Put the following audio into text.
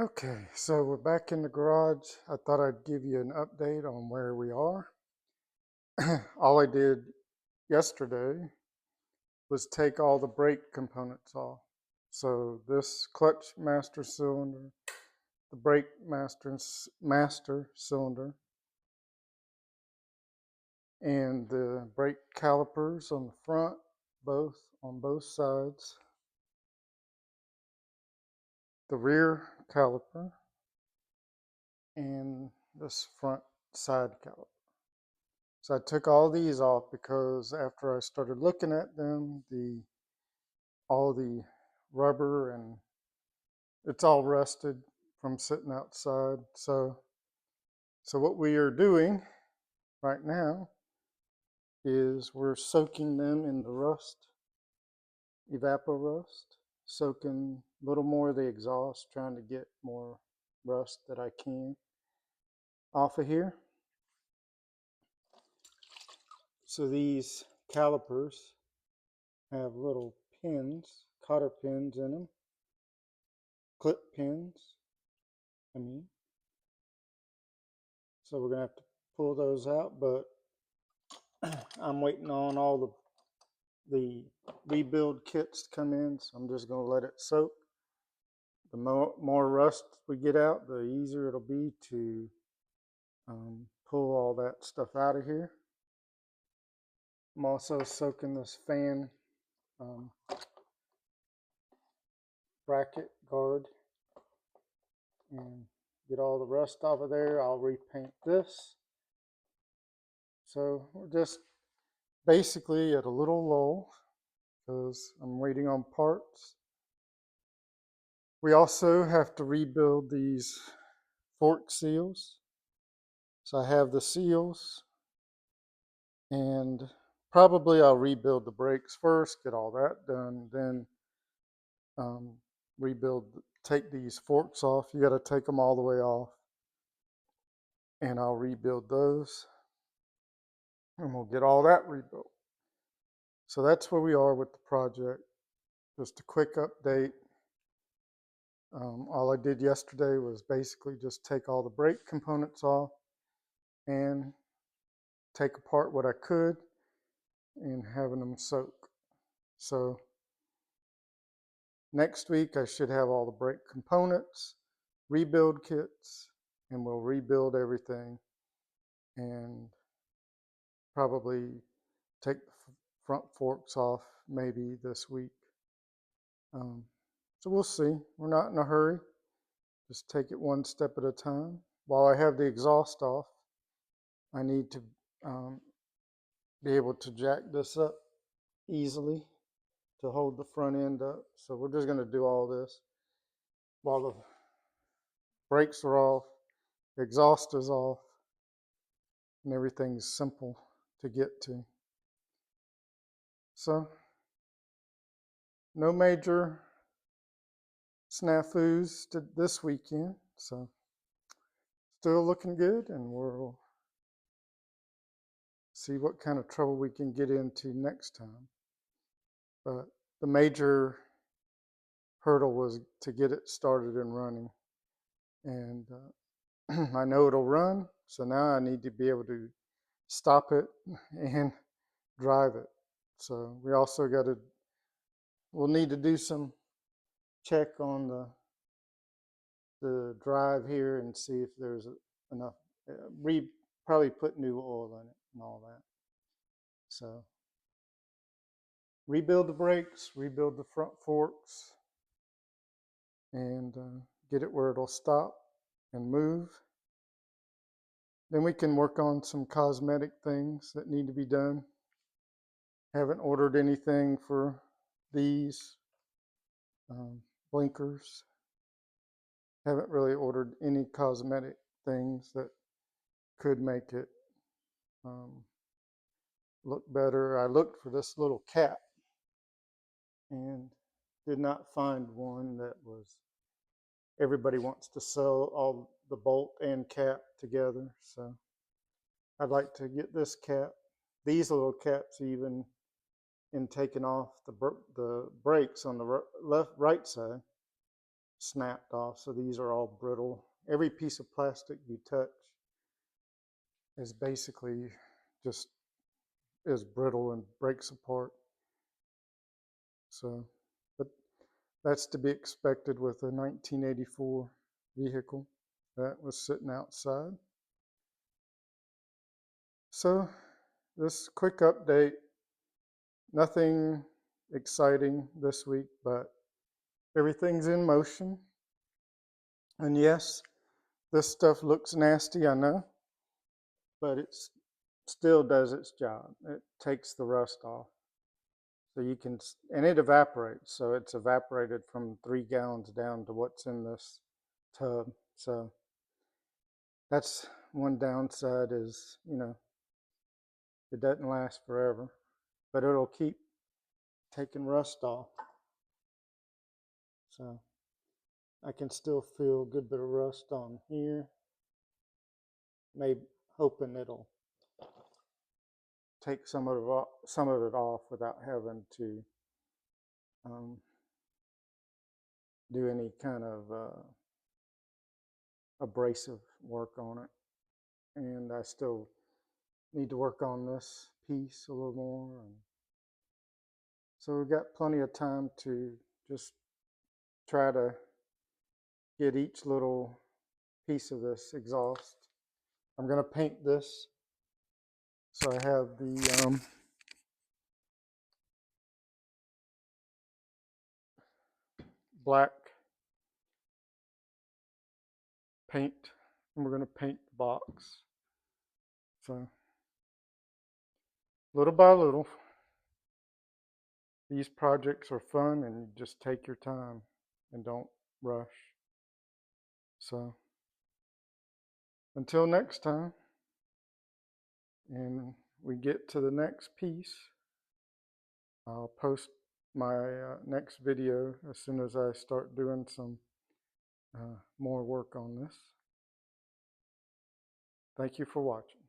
Okay, so we're back in the garage. I thought I'd give you an update on where we are. All I did yesterday was take all the brake components off. So this clutch master cylinder, the brake master cylinder, and the brake calipers on the front, both on both sides, the rear caliper, and this front side caliper. So I took all these off because after I started looking at them, all the rubber and it's all rusted from sitting outside. So what we are doing right now is we're soaking them in the rust, evapor rust, soaking a little more of the exhaust, trying to get more rust that I can off of here. So these calipers have little pins, cotter pins in them, clip pins, I mean. So we're gonna have to pull those out, but I'm waiting on all the rebuild kits to come in, so I'm just gonna let it soak. The more rust we get out, the easier it'll be to pull all that stuff out of here. I'm also soaking this fan um, bracket guard and get all the rust off of there. I'll repaint this. So we're just basically at a little lull because I'm waiting on parts. We also have to rebuild these fork seals. So I have the seals, and probably I'll rebuild the brakes first, get all that done, then rebuild, take these forks off. You got to take them all the way off, and I'll rebuild those, and we'll get all that rebuilt. So that's where we are with the project. Just a quick update. All I did yesterday was basically just take all the brake components off and take apart what I could and having them soak. So next week I should have all the brake components, rebuild kits, and we'll rebuild everything and probably take the front forks off maybe this week. So we'll see. We're not in a hurry. Just take it one step at a time. While I have the exhaust off, I need to be able to jack this up easily to hold the front end up. So we're just going to do all this while the brakes are off, the exhaust is off, and everything's simple to get to. So no major snafus this weekend. So still looking good, and we'll see what kind of trouble we can get into next time. But the major hurdle was to get it started and running. And I know it'll run, so now I need to be able to stop it and drive it. So we'll need to do some check on the drive here and see if there's enough, probably put new oil in it and all that. So rebuild the brakes, rebuild the front forks, and get it where it'll stop and move. Then we can work on some cosmetic things that need to be done. Haven't ordered anything for these blinkers. Haven't really ordered any cosmetic things that could make it look better. I looked for this little cap and did not find one that was, everybody wants to sell all the bolt and cap together. So I'd like to get this cap, these little caps even, in taking off the brakes on the right side. snapped off. So these are all brittle. Every piece of plastic you touch is basically just is brittle and breaks apart. So, but that's to be expected with a 1984 vehicle that was sitting outside. So this quick update, nothing exciting this week, but everything's in motion. And yes, this stuff looks nasty, I know, but it still does its job. It takes the rust off. So you can, and it evaporates. So it's evaporated from 3 gallons down to what's in this tub. So that's one downside is, it doesn't last forever, but it'll keep taking rust off. So I can still feel a good bit of rust on here. Maybe hoping it'll take some of it off without having to do any kind of abrasive work on it. And I still need to work on this piece a little more. And so we've got plenty of time to just try to get each little piece of this exhaust. I'm going to paint this. So I have the black paint, and we're going to paint the box. So little by little, these projects are fun, and you just take your time and don't rush. So until next time, and we get to the next piece, I'll post my next video as soon as I start doing some more work on this. Thank you for watching.